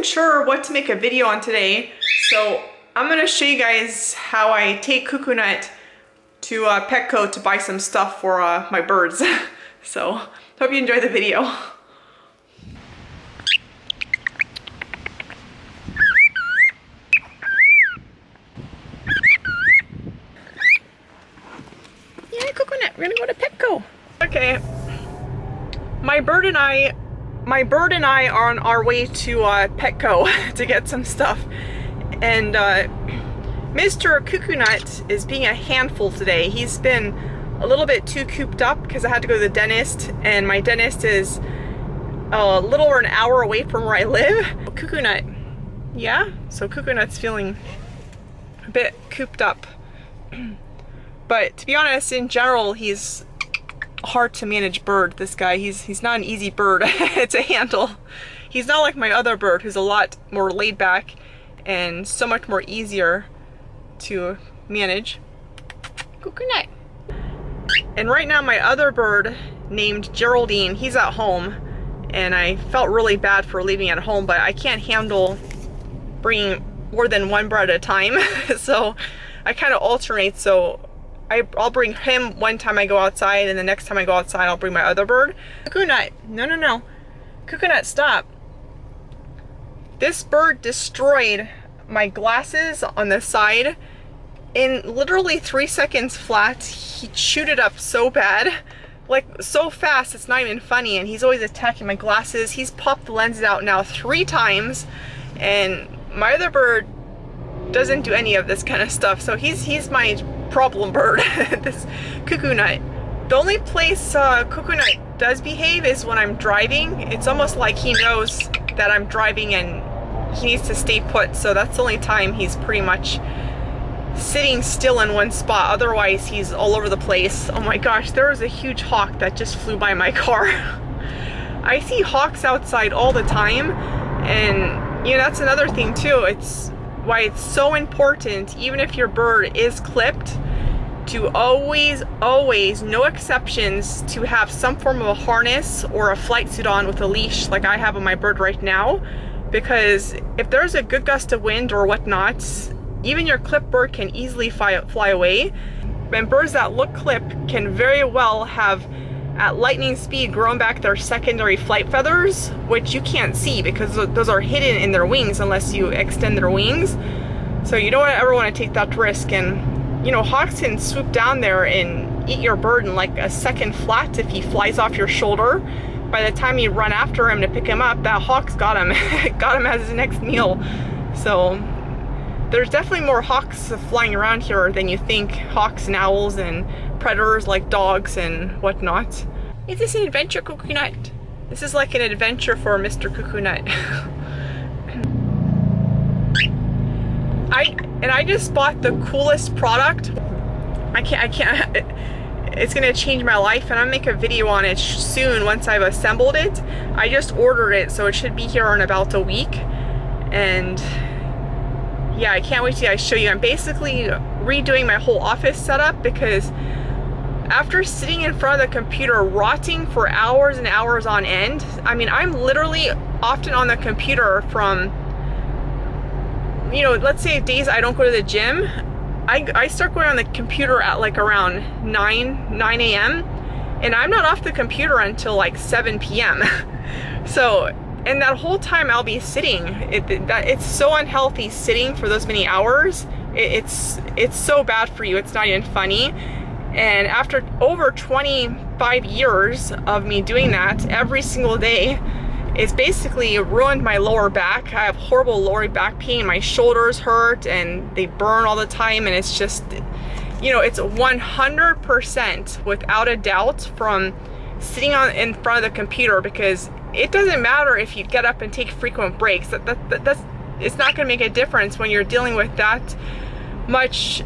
sure what to make a video on today, so I'm gonna show you guys how I take Cuckoo Nut to Petco to buy some stuff for my birds. So hope you enjoy the video. Yeah, Cuckoo Nut, we're gonna go to Petco. Okay, my bird and I are on our way to Petco to get some stuff, and Mr. Cuckoo Nut is being a handful today. He's been a little bit too cooped up because I had to go to the dentist, and my dentist is a little over an hour away from where I live. Cuckoo Nut, yeah? So Cuckoo Nut's feeling a bit cooped up. But to be honest, in general, he's hard to manage bird, this guy. He's not an easy bird to handle. He's not like my other bird, who's a lot more laid back and so much more easier to manage. Cuckoo Nut. And right now my other bird named Geraldine, he's at home, and I felt really bad for leaving at home, but I can't handle bringing more than one bird at a time. So I kind of alternate, so I'll bring him one time I go outside, and the next time I go outside I'll bring my other bird. Cuckoo Nut, no. Cuckoo Nut, stop. This bird destroyed my glasses on the side in literally 3 seconds flat. He chewed it up so bad, like so fast it's not even funny, and he's always attacking my glasses. He's popped the lenses out now 3 times, and my other bird doesn't do any of this kind of stuff, so he's my problem bird. This Cuckoo Nut. The only place Cuckoo Nut does behave is when I'm driving. It's almost like he knows that I'm driving and he needs to stay put, so that's the only time he's pretty much sitting still in one spot. Otherwise he's all over the place. Oh my gosh, there was a huge hawk that just flew by my car. I see hawks outside all the time, and you know, that's another thing too. It's why it's so important, even if your bird is clipped, to always, no exceptions, to have some form of a harness or a flight suit on with a leash like I have on my bird right now. Because if there's a good gust of wind or whatnot, even your clipped bird can easily fly away. And birds that look clipped can very well have, at lightning speed, grown back their secondary flight feathers, which you can't see because those are hidden in their wings unless you extend their wings. So you don't ever want to take that risk. And you know, hawks can swoop down there and eat your bird in like a second flat if he flies off your shoulder. By the time you run after him to pick him up, that hawk's got him. Got him as his next meal. So there's definitely more hawks flying around here than you think. Hawks and owls and predators like dogs and whatnot. Is this an adventure, Cuckoo Nut? This is like an adventure for Mr. Cuckoo Nut. I just bought the coolest product. I can't, it's gonna change my life, and I'm gonna make a video on it soon once I've assembled it. I just ordered it, so it should be here in about a week. And yeah, I can't wait to guys show you. I'm basically redoing my whole office setup because after sitting in front of the computer rotting for hours and hours on end, I mean, I'm literally often on the computer from, you know, let's say days I don't go to the gym, I start going on the computer at like around 9 a.m. and I'm not off the computer until like 7 p.m. So, and that whole time I'll be sitting. It's so unhealthy sitting for those many hours. It's so bad for you. It's not even funny. And after over 25 years of me doing that every single day, it's basically ruined my lower back. I have horrible lower back pain. My shoulders hurt and they burn all the time. And it's just, you know, it's 100% without a doubt from sitting in front of the computer, because it doesn't matter if you get up and take frequent breaks. It's not gonna make a difference when you're dealing with that much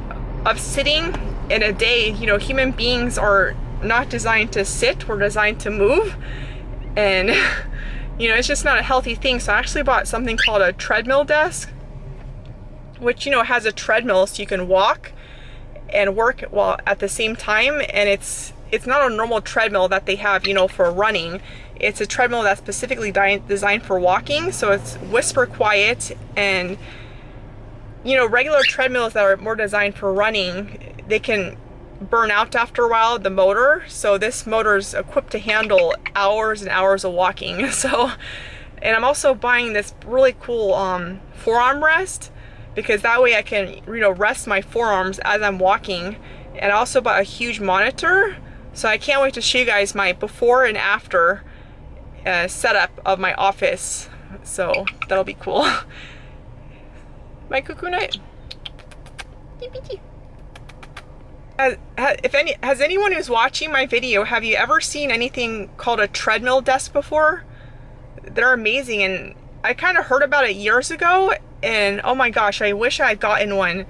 of sitting in a day. You know, human beings are not designed to sit, we're designed to move. And you know, it's just not a healthy thing. So I actually bought something called a treadmill desk, which, you know, has a treadmill so you can walk and work while at the same time. And it's it's not a normal treadmill that they have, you know, for running. It's a treadmill that's specifically designed for walking, so it's whisper quiet. And you know, regular treadmills that are more designed for running, they can burn out after a while, the motor. So this motor is equipped to handle hours and hours of walking. So, and I'm also buying this really cool forearm rest, because that way I can, you know, rest my forearms as I'm walking. And I also bought a huge monitor, so I can't wait to show you guys my before and after setup of my office. So that'll be cool. My cuckoo nut. Has anyone who's watching my video, have you ever seen anything called a treadmill desk before? They're amazing, and I kind of heard about it years ago, and oh my gosh, I wish I had gotten one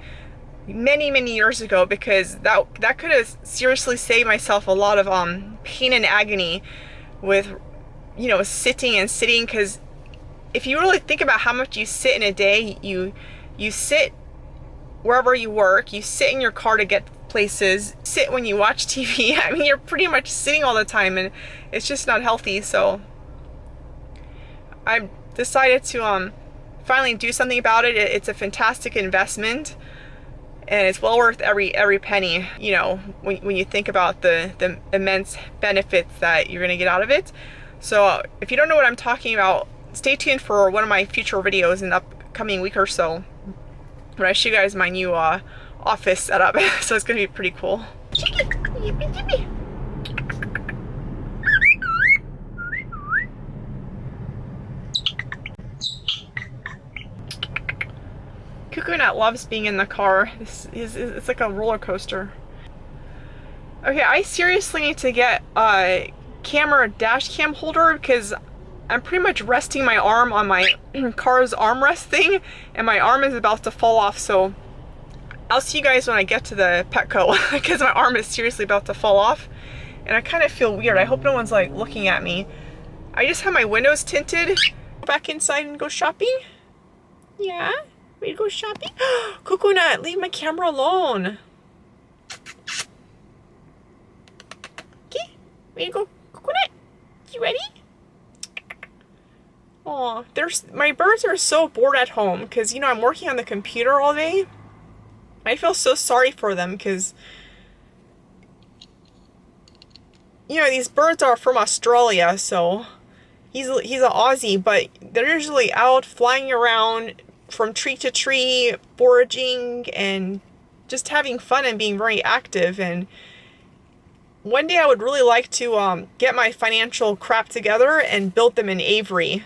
many years ago, because that could have seriously saved myself a lot of pain and agony with, you know, sitting and sitting. Because if you really think about how much you sit in a day, you sit wherever you work, you sit in your car to get places, sit when you watch TV. I mean, you're pretty much sitting all the time, and it's just not healthy. So I decided to finally do something about it. It's a fantastic investment, and it's well worth every penny, you know, when you think about the immense benefits that you're going to get out of it. So if you don't know what I'm talking about, stay tuned for one of my future videos in the upcoming week or so, when I show you guys my new office setup. So it's going to be pretty cool. Cuckoo Nut loves being in the car. It's like a roller coaster. Okay, I seriously need to get a camera dash cam holder, because I'm pretty much resting my arm on my car's armrest thing, and my arm is about to fall off. So I'll see you guys when I get to the Petco, because my arm is seriously about to fall off, and I kind of feel weird. I hope no one's like looking at me. I just have my windows tinted. Go back inside and go shopping? Yeah? Ready to go shopping? Cuckoo Nut, leave my camera alone. Okay, ready to go, Cuckoo Nut? You ready? Oh, my birds are so bored at home, because, you know, I'm working on the computer all day. I feel so sorry for them, because, you know, these birds are from Australia, so he's an Aussie, but they're usually out flying around from tree to tree, foraging and just having fun and being very active. And one day I would really like to get my financial crap together and build them an aviary,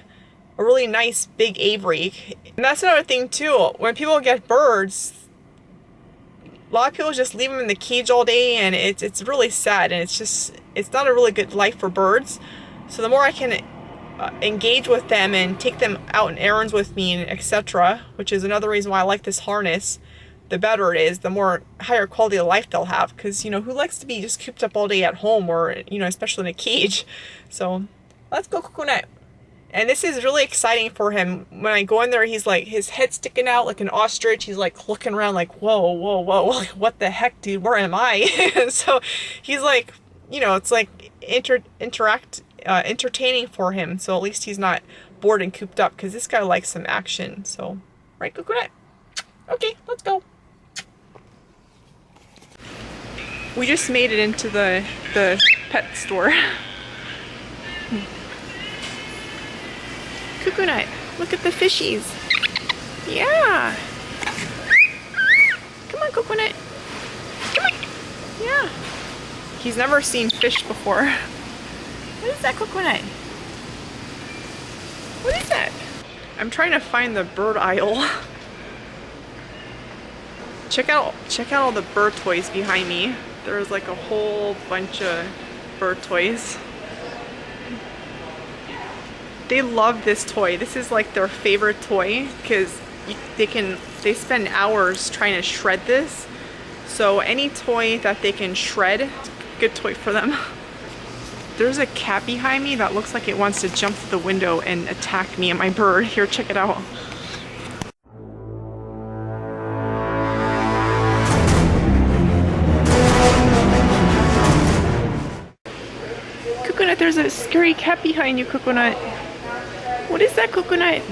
a really nice big aviary. And that's another thing too, when people get birds, a lot of people just leave them in the cage all day, and it's really sad, and it's not a really good life for birds. So the more I can engage with them and take them out on errands with me, and etc., which is another reason why I like this harness, the better it is, the more higher quality of life they'll have. Because, you know, who likes to be just cooped up all day at home, or, you know, especially in a cage? So let's go, Cuckoo Nut. And this is really exciting for him. When I go in there, he's like, his head sticking out like an ostrich. He's like looking around like, whoa, like, what the heck, dude, where am I? So he's like, you know, it's like entertaining for him. So at least he's not bored and cooped up, because this guy likes some action. So, right, Cuckoo Nut? Okay, let's go. We just made it into the pet store. Cuckoo Nut, look at the fishies. Yeah. Come on, Cuckoo Nut. Come on. Yeah. He's never seen fish before. What is that, Cuckoo Nut? What is that? I'm trying to find the bird aisle. Check out all the bird toys behind me. There's like a whole bunch of bird toys. They love this toy. This is like their favorite toy, because they spend hours trying to shred this. So any toy that they can shred, it's a good toy for them. There's a cat behind me that looks like it wants to jump through the window and attack me and my bird. Here, check it out. there's a scary cat behind you, Coconut. What is that, Coconut?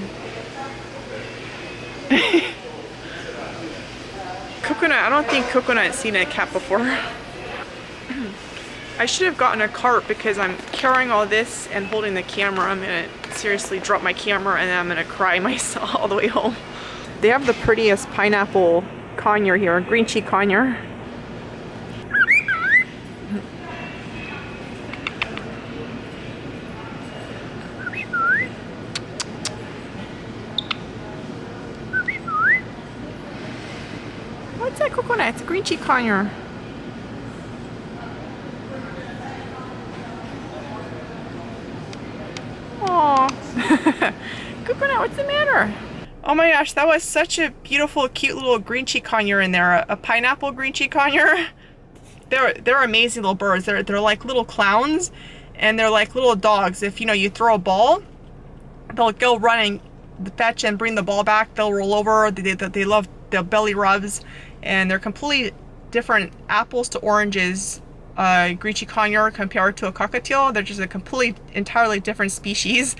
Coconut, I don't think Coconut's seen a cat before. I should have gotten a cart because I'm carrying all this and holding the camera. I'm gonna seriously drop my camera and then I'm gonna cry myself all the way home. They have the prettiest pineapple conure here, green cheek conure. What's that, Coconut? It's a green cheek conure. Aww. Coconut, what's the matter? Oh my gosh, that was such a beautiful, cute little green cheek conure in there. A pineapple green cheek conure. They're amazing little birds. They're like little clowns, and they're like little dogs. If you throw a ball, they'll go run and fetch and bring the ball back. They'll roll over. They love the belly rubs, and they're completely different apples to oranges. Green cheek conure compared to a cockatiel. They're just a entirely different species.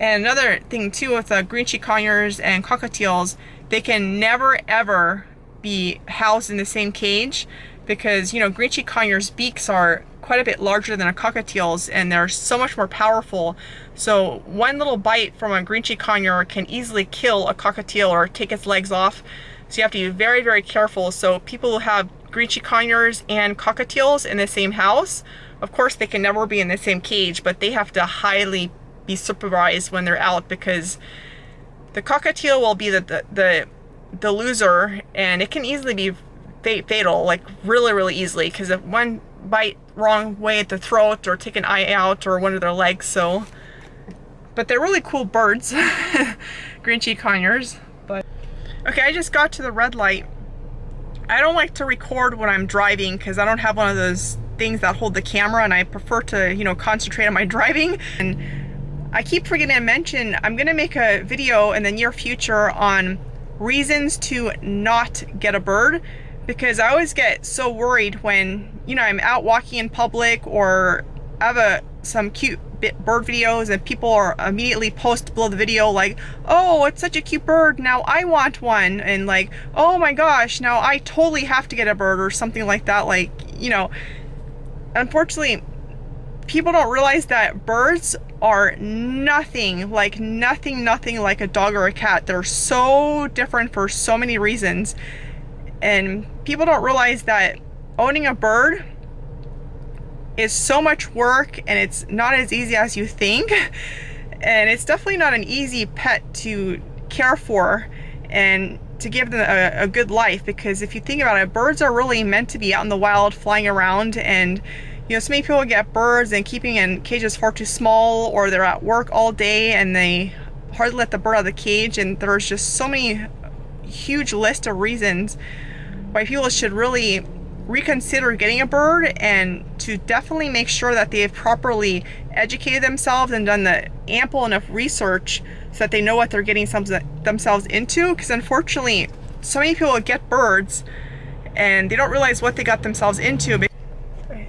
And another thing too with green cheek conures and cockatiels, they can never ever be housed in the same cage because green cheek conures' beaks are quite a bit larger than a cockatiel's and they're so much more powerful. So one little bite from a green cheek conure can easily kill a cockatiel or take its legs off. So you have to be very, very careful. So people who have green cheek conures and cockatiels in the same house, of course they can never be in the same cage, but they have to highly be supervised when they're out because the cockatiel will be the loser, and it can easily be fatal, like really, really easily, because if one bite wrong way at the throat or take an eye out or one of their legs. So, but they're really cool birds, green cheek conures. But okay, I just got to the red light. I don't like to record when I'm driving because I don't have one of those things that hold the camera, and I prefer to concentrate on my driving. And I keep forgetting to mention I'm gonna make a video in the near future on reasons to not get a bird, because I always get so worried when I'm out walking in public or I have some cute bird videos and people are immediately post below the video like, oh, it's such a cute bird, now I want one, and like, oh my gosh, now I totally have to get a bird or something like that. Like, unfortunately people don't realize that birds are nothing like a dog or a cat. They're so different for so many reasons, and people don't realize that owning a bird is so much work and it's not as easy as you think, and it's definitely not an easy pet to care for and to give them a good life, because if you think about it, birds are really meant to be out in the wild flying around, and so many people get birds and keeping in cages far too small, or they're at work all day and they hardly let the bird out of the cage, and there's just so many huge list of reasons why people should really reconsider getting a bird, and to definitely make sure that they've properly educated themselves and done the ample enough research so that they know what they're getting themselves into, because unfortunately so many people get birds and they don't realize what they got themselves into.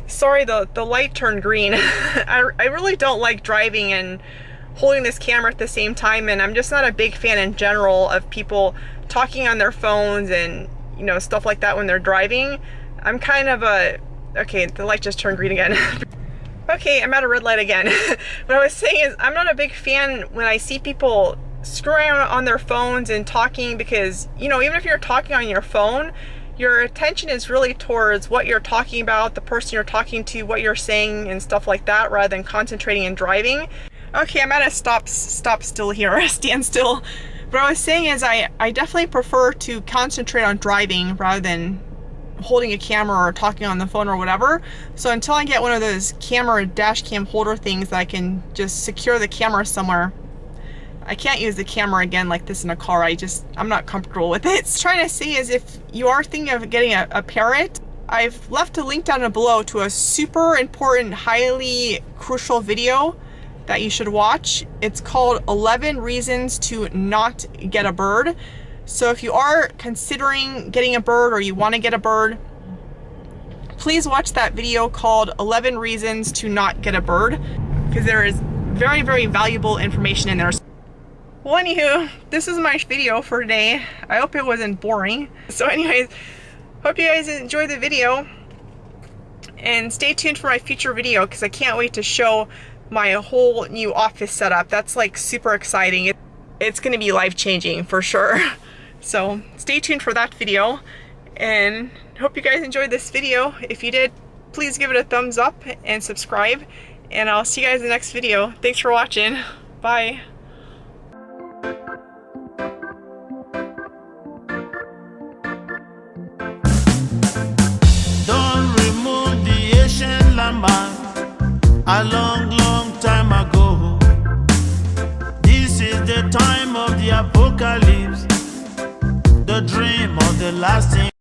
Sorry, the light turned green. I really don't like driving and holding this camera at the same time, and I'm just not a big fan in general of people talking on their phones and stuff like that when they're driving. I'm kind of okay, the light just turned green again. Okay, I'm at a red light again. What I was saying is I'm not a big fan when I see people screwing around on their phones and talking, because even if you're talking on your phone, your attention is really towards what you're talking about, the person you're talking to, what you're saying and stuff like that, rather than concentrating and driving. Okay, I'm at a stop still here, stand still. What I was saying is I definitely prefer to concentrate on driving rather than holding a camera or talking on the phone or whatever. So until I get one of those camera dash cam holder things that I can just secure the camera somewhere, I can't use the camera again like this in a car. I'm not comfortable with it. It's trying to say is if you are thinking of getting a parrot, I've left a link down below to a super important, highly crucial video that you should watch. It's called 11 Reasons to Not Get a Bird. So if you are considering getting a bird or you want to get a bird, please watch that video called 11 Reasons to Not Get a Bird, because there is very, very valuable information in there. Well, anywho, this is my video for today. I hope it wasn't boring. So anyways, hope you guys enjoyed the video, and stay tuned for my future video because I can't wait to show my whole new office setup. That's like super exciting. It's gonna be life-changing for sure. So stay tuned for that video, and hope you guys enjoyed this video. If you did, please give it a thumbs up and subscribe, and I'll see you guys in the next video. Thanks for watching. Bye. A long, long time ago. This is the time of the apocalypse, the dream of the lasting